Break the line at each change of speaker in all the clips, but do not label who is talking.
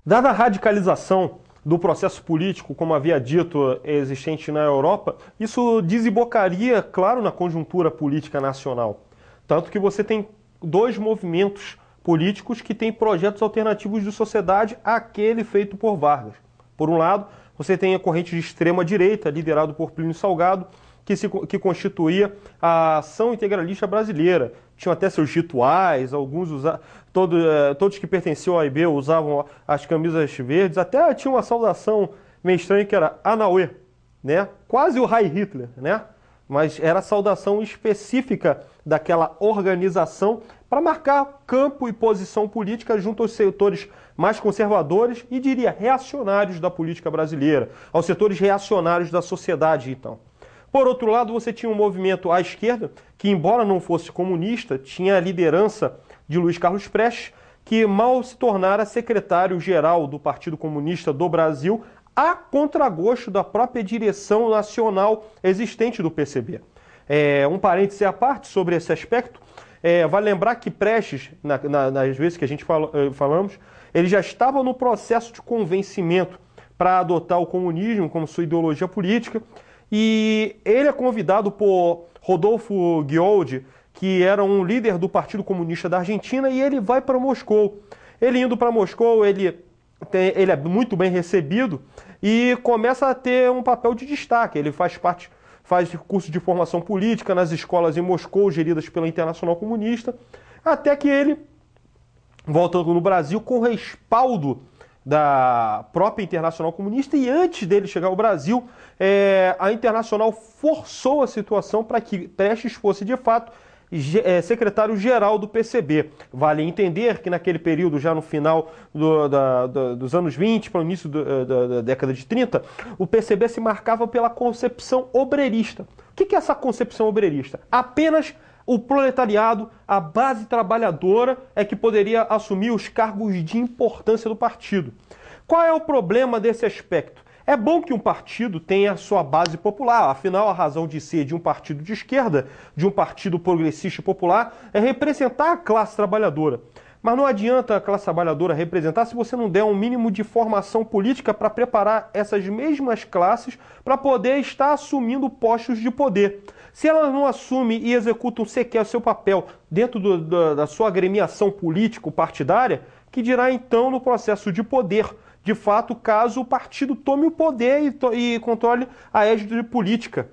Dada a radicalização do processo político, como havia dito, existente na Europa, isso desembocaria, claro, na conjuntura política nacional. Tanto que você tem dois movimentos políticos que têm projetos alternativos de sociedade àquele feito por Vargas. Por um lado, você tem a corrente de extrema-direita, liderado por Plínio Salgado, que constituía a Ação Integralista Brasileira. Tinham até seus rituais, todos que pertenciam ao AIB usavam as camisas verdes, até tinha uma saudação meio estranha que era Anauê, né? Quase o Heil Hitler, né? Mas era a saudação específica daquela organização para marcar campo e posição política junto aos setores mais conservadores e, diria, reacionários da política brasileira, aos setores reacionários da sociedade, então. Por outro lado, você tinha um movimento à esquerda, que, embora não fosse comunista, tinha a liderança de Luiz Carlos Prestes, que mal se tornara secretário-geral do Partido Comunista do Brasil, a contragosto da própria direção nacional existente do PCB. Um parêntese à parte sobre esse aspecto, vale lembrar que Prestes, nas vezes que a gente falamos, ele já estava no processo de convencimento para adotar o comunismo como sua ideologia política, e ele é convidado por Rodolfo Guioldi, que era um líder do Partido Comunista da Argentina, e ele vai para Moscou. Ele indo para Moscou, ele é muito bem recebido e começa a ter um papel de destaque. Ele faz curso de formação política nas escolas em Moscou, geridas pela Internacional Comunista, até que ele, voltando no Brasil, com respaldo da própria Internacional Comunista, e antes dele chegar ao Brasil, a Internacional forçou a situação para que Prestes fosse, de fato, secretário-geral do PCB. Vale entender que naquele período, já no final dos anos 20, para o início da década de 30, o PCB se marcava pela concepção obreirista. O que é essa concepção obreirista? Apenas o proletariado, a base trabalhadora, é que poderia assumir os cargos de importância do partido. Qual é o problema desse aspecto? É bom que um partido tenha sua base popular, afinal a razão de ser de um partido de esquerda, de um partido progressista e popular, é representar a classe trabalhadora. Mas não adianta a classe trabalhadora representar se você não der um mínimo de formação política para preparar essas mesmas classes para poder estar assumindo postos de poder. Se elas não assumem e executam sequer o seu papel dentro da sua agremiação político-partidária, que dirá então no processo de poder, de fato, caso o partido tome o poder e controle a égide política,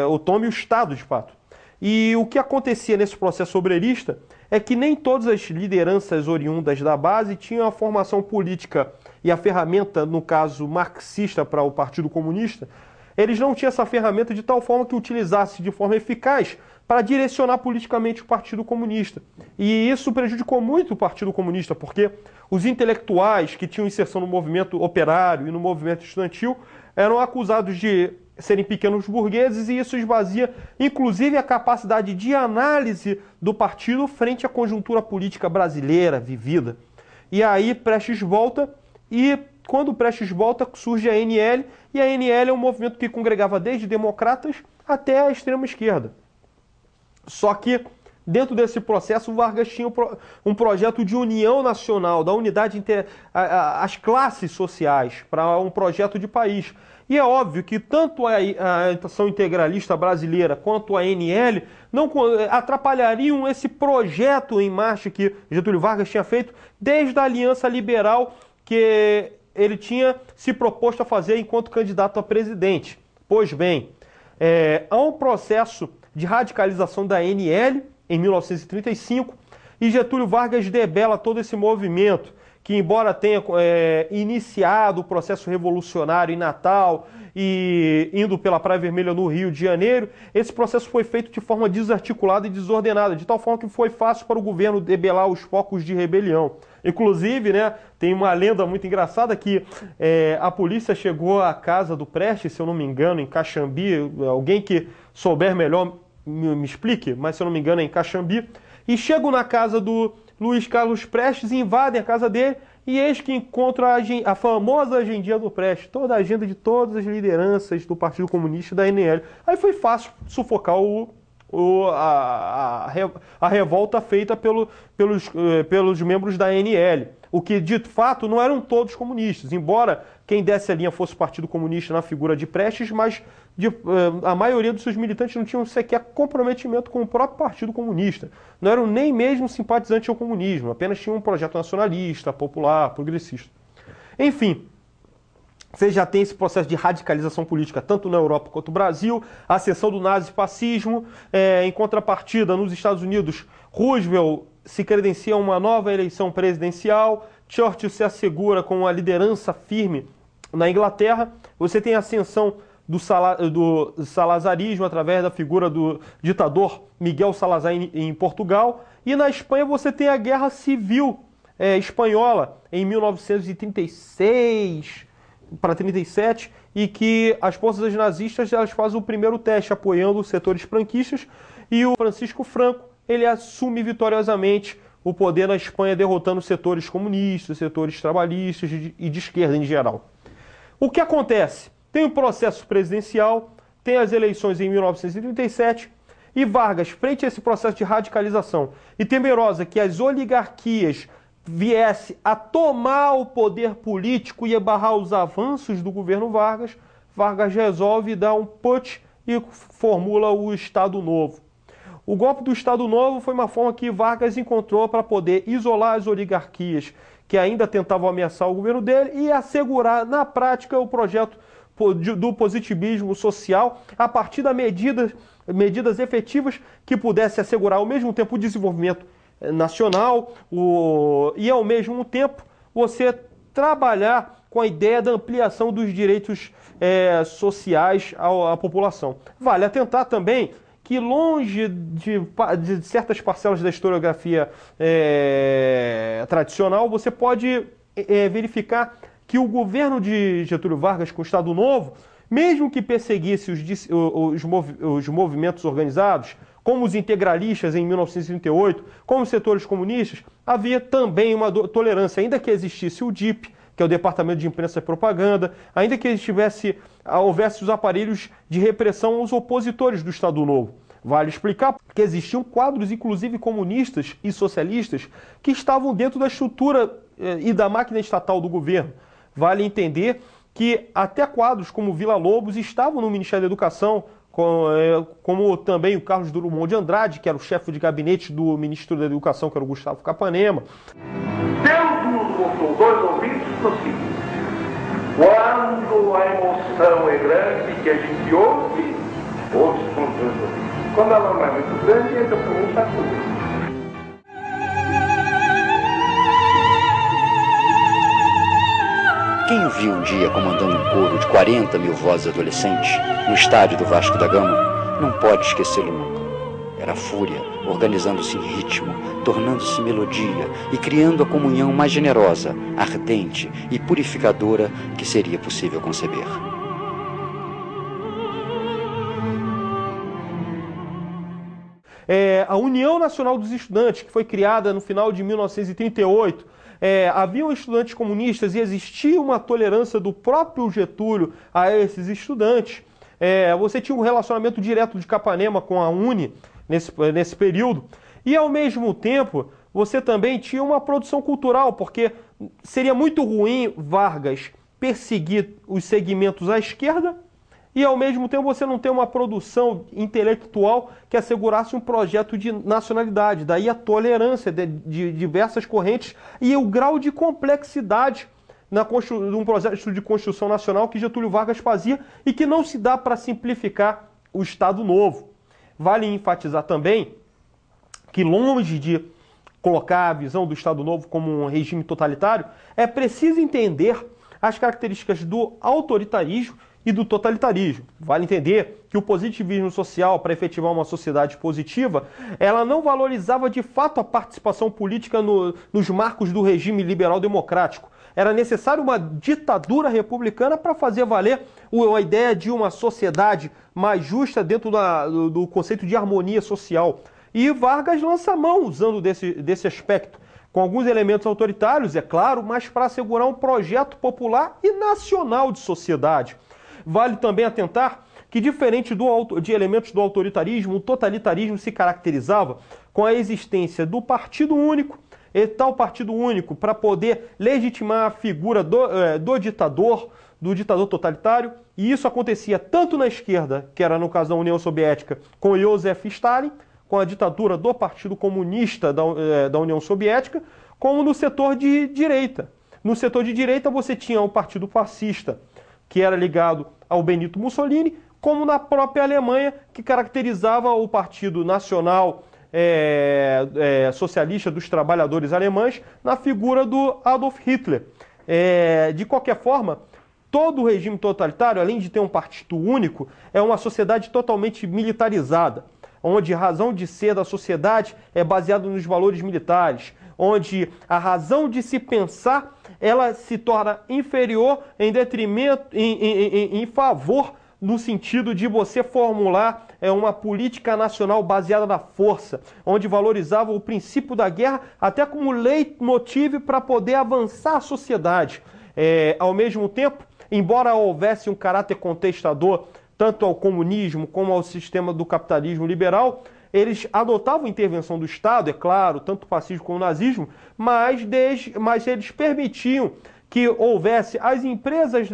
ou tome o Estado, de fato. E o que acontecia nesse processo obreirista é que nem todas as lideranças oriundas da base tinham a formação política e a ferramenta, no caso marxista, para o Partido Comunista. Eles não tinham essa ferramenta de tal forma que utilizasse de forma eficaz para direcionar politicamente o Partido Comunista. E isso prejudicou muito o Partido Comunista, porque os intelectuais que tinham inserção no movimento operário e no movimento estudantil eram acusados de serem pequenos burgueses, e isso esvazia, inclusive, a capacidade de análise do partido frente à conjuntura política brasileira vivida. E aí Prestes volta, e quando Prestes volta, surge a NL, e a NL é um movimento que congregava desde democratas até a extrema-esquerda. Só que, dentro desse processo, Vargas tinha um projeto de união nacional, da unidade entre as classes sociais, para um projeto de país. E é óbvio que tanto a Ação Integralista Brasileira quanto a ANL não atrapalhariam esse projeto em marcha que Getúlio Vargas tinha feito desde a Aliança Liberal que ele tinha se proposto a fazer enquanto candidato a presidente. Pois bem, há um processo de radicalização da ANL em 1935 e Getúlio Vargas debela todo esse movimento, que embora tenha iniciado o processo revolucionário em Natal e indo pela Praia Vermelha no Rio de Janeiro, esse processo foi feito de forma desarticulada e desordenada, de tal forma que foi fácil para o governo debelar os focos de rebelião. Inclusive, né, tem uma lenda muito engraçada que a polícia chegou à casa do Prestes, se eu não me engano, em Caxambi, alguém que souber melhor me explique, mas se eu não me engano é em Caxambi, e chegam na casa do Luiz Carlos Prestes, invadem a casa dele, e eis que encontram a famosa agendinha do Prestes, toda a agenda de todas as lideranças do Partido Comunista e da ANL. Aí foi fácil sufocar a revolta feita pelos membros da ANL. o que de fato não eram todos comunistas, embora quem desse a linha fosse o Partido Comunista na figura de Prestes, mas a maioria dos seus militantes não tinham sequer comprometimento com o próprio Partido Comunista. Não eram nem mesmo simpatizantes ao comunismo, apenas tinham um projeto nacionalista, popular, progressista. Enfim, você já tem esse processo de radicalização política tanto na Europa quanto no Brasil, a ascensão do nazifascismo, em contrapartida, nos Estados Unidos, Roosevelt se credencia uma nova eleição presidencial, Churchill se assegura com a liderança firme na Inglaterra, você tem a ascensão do salazarismo através da figura do ditador Miguel Salazar em Portugal, e na Espanha você tem a Guerra Civil Espanhola em 1936 para 37, e que as forças nazistas elas fazem o primeiro teste apoiando os setores franquistas, e o Francisco Franco ele assume vitoriosamente o poder na Espanha, derrotando os setores comunistas, setores trabalhistas e de esquerda em geral. O que acontece? Tem o processo presidencial, tem as eleições em 1937, e Vargas, frente a esse processo de radicalização e temerosa que as oligarquias viesse a tomar o poder político e barrar os avanços do governo Vargas, Vargas resolve dar um putsch e formula o Estado Novo. O golpe do Estado Novo foi uma forma que Vargas encontrou para poder isolar as oligarquias que ainda tentavam ameaçar o governo dele e assegurar, na prática, o projeto do positivismo social a partir de medidas efetivas que pudessem assegurar, ao mesmo tempo, o desenvolvimento nacional e, ao mesmo tempo, você trabalhar com a ideia da ampliação dos direitos sociais à população. Vale atentar também que, longe de certas parcelas da historiografia tradicional, você pode verificar que o governo de Getúlio Vargas com o Estado Novo, mesmo que perseguisse os movimentos organizados, como os integralistas em 1938, como os setores comunistas, havia também uma tolerância, ainda que existisse o DIP, que é o Departamento de Imprensa e Propaganda, ainda que houvesse os aparelhos de repressão aos opositores do Estado Novo. Vale explicar que existiam quadros, inclusive comunistas e socialistas, que estavam dentro da estrutura e da máquina estatal do governo. Vale entender que até quadros como Villa-Lobos estavam no Ministério da Educação, como também o Carlos Drummond de Andrade, que era o chefe de gabinete do Ministro da Educação, que era o Gustavo Capanema.
Deus nos mostrou dois ouvintes no seguinte: quando a emoção é grande que a gente ouve com os dois ouvidos. Quando ela não é muito grande, entra por um sacudo.
Quem o viu um dia comandando um coro de 40 mil vozes adolescentes no estádio do Vasco da Gama, não pode esquecê-lo nunca. Era fúria, organizando-se em ritmo, tornando-se melodia e criando a comunhão mais generosa, ardente e purificadora que seria possível conceber.
A União Nacional dos Estudantes, que foi criada no final de 1938, haviam estudantes comunistas e existia uma tolerância do próprio Getúlio a esses estudantes. Você tinha um relacionamento direto de Capanema com a UNE nesse período. E, ao mesmo tempo, você também tinha uma produção cultural, porque seria muito ruim Vargas perseguir os segmentos à esquerda e, ao mesmo tempo, você não ter uma produção intelectual que assegurasse um projeto de nacionalidade. Daí a tolerância de diversas correntes e o grau de complexidade de um processo de construção nacional que Getúlio Vargas fazia e que não se dá para simplificar o Estado Novo. Vale enfatizar também que, longe de colocar a visão do Estado Novo como um regime totalitário, é preciso entender as características do autoritarismo e do totalitarismo. Vale entender que o positivismo social, para efetivar uma sociedade positiva, ela não valorizava de fato a participação política nos marcos do regime liberal-democrático. Era necessário uma ditadura republicana para fazer valer a ideia de uma sociedade mais justa dentro do conceito de harmonia social. E Vargas lança a mão usando desse aspecto, com alguns elementos autoritários, é claro, mas para assegurar um projeto popular e nacional de sociedade. Vale também atentar que, diferente de elementos do autoritarismo, o totalitarismo se caracterizava com a existência do partido único, tal partido único para poder legitimar a figura do ditador totalitário, e isso acontecia tanto na esquerda, que era no caso da União Soviética, com Joseph Stalin, com a ditadura do Partido Comunista da União Soviética, como no setor de direita. No setor de direita você tinha o Partido Fascista, que era ligado ao Benito Mussolini, como na própria Alemanha, que caracterizava o Partido Nacional Socialista dos Trabalhadores Alemães, na figura do Adolf Hitler. De qualquer forma, todo regime totalitário, além de ter um partido único, é uma sociedade totalmente militarizada, onde a razão de ser da sociedade é baseada nos valores militares, onde a razão de se pensar ela se torna inferior em detrimento, em favor, no sentido de você formular uma política nacional baseada na força, onde valorizava o princípio da guerra até como leitmotiv para poder avançar a sociedade. Ao mesmo tempo, embora houvesse um caráter contestador tanto ao comunismo como ao sistema do capitalismo liberal, eles adotavam a intervenção do Estado, é claro, tanto o fascismo como o nazismo, mas eles permitiam que houvesse as empresas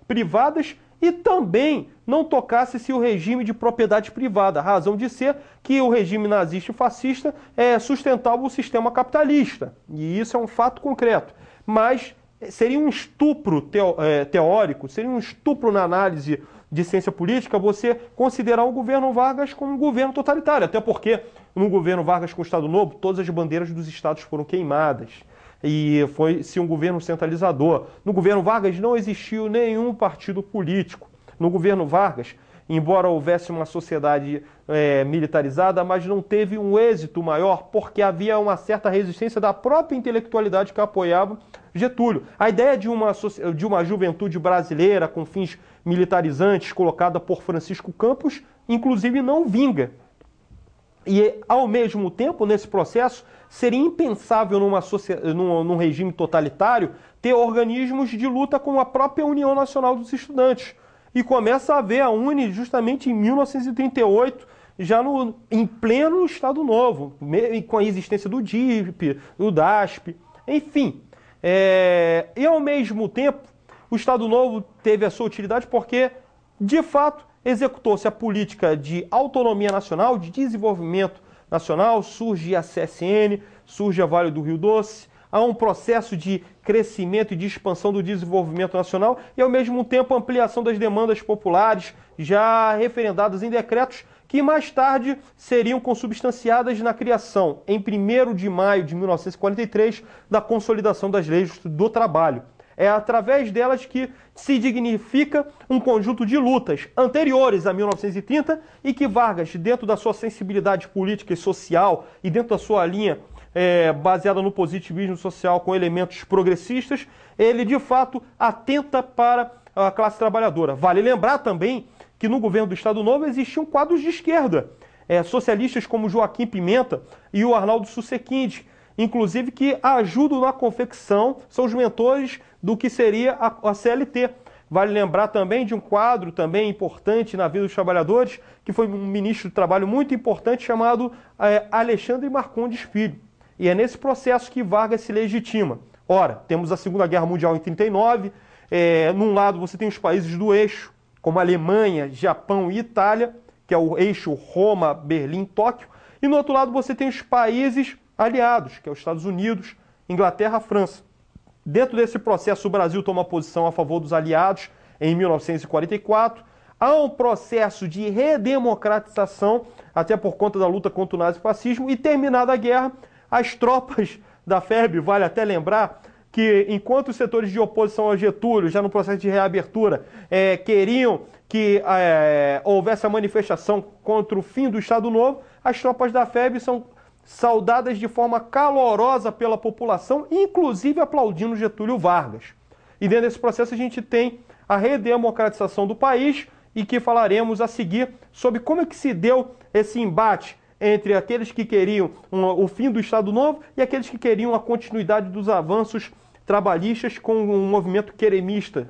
privadas e também não tocasse-se o regime de propriedade privada, a razão de ser que o regime nazista e fascista sustentava o sistema capitalista, e isso é um fato concreto. Mas seria um estupro teórico, seria um estupro na análise de ciência política você considerar o governo Vargas como um governo totalitário, até porque no governo Vargas com o Estado Novo, todas as bandeiras dos estados foram queimadas e foi-se um governo centralizador. No governo Vargas não existiu nenhum partido político. No governo Vargas, embora houvesse uma sociedade militarizada, mas não teve um êxito maior porque havia uma certa resistência da própria intelectualidade que apoiava Getúlio. A ideia de uma juventude brasileira com fins militarizantes colocada por Francisco Campos, inclusive, não vinga. E, ao mesmo tempo, nesse processo, seria impensável num regime totalitário ter organismos de luta como a própria União Nacional dos Estudantes. E começa a haver a UNE justamente em 1938, já em pleno Estado Novo, com a existência do DIP, do DASP, enfim. E, ao mesmo tempo, o Estado Novo teve a sua utilidade porque, de fato, executou-se a política de autonomia nacional, de desenvolvimento nacional, surge a CSN, surge a Vale do Rio Doce, há um processo de crescimento e de expansão do desenvolvimento nacional e, ao mesmo tempo, ampliação das demandas populares, já referendadas em decretos, que mais tarde seriam consubstanciadas na criação, em 1º de maio de 1943, da Consolidação das Leis do Trabalho. É através delas que se dignifica um conjunto de lutas anteriores a 1930 e que Vargas, dentro da sua sensibilidade política e social e dentro da sua linha baseada no positivismo social com elementos progressistas, ele de fato atenta para a classe trabalhadora. Vale lembrar também que no governo do Estado Novo existiam quadros de esquerda, socialistas como Joaquim Pimenta e o Arnaldo Susequinde, inclusive que ajudam na confecção, são os mentores do que seria a CLT. Vale lembrar também de um quadro também importante na vida dos trabalhadores, que foi um ministro do Trabalho muito importante chamado Alexandre Marcondes Filho. E é nesse processo que Vargas se legitima. Ora, temos a Segunda Guerra Mundial em 1939, num lado você tem os países do eixo, como Alemanha, Japão e Itália, que é o eixo Roma, Berlim, Tóquio, e no outro lado você tem os países aliados, que é os Estados Unidos, Inglaterra, França. Dentro desse processo, o Brasil toma posição a favor dos aliados em 1944. Há um processo de redemocratização, até por conta da luta contra o nazifascismo, e terminada a guerra, as tropas da FEB, vale até lembrar, que enquanto os setores de oposição a Getúlio, já no processo de reabertura, queriam que houvesse a manifestação contra o fim do Estado Novo, as tropas da FEB são saudadas de forma calorosa pela população, inclusive aplaudindo Getúlio Vargas. E dentro desse processo a gente tem a redemocratização do país e que falaremos a seguir sobre como é que se deu esse embate entre aqueles que queriam o fim do Estado Novo e aqueles que queriam a continuidade dos avanços trabalhistas com um movimento queremista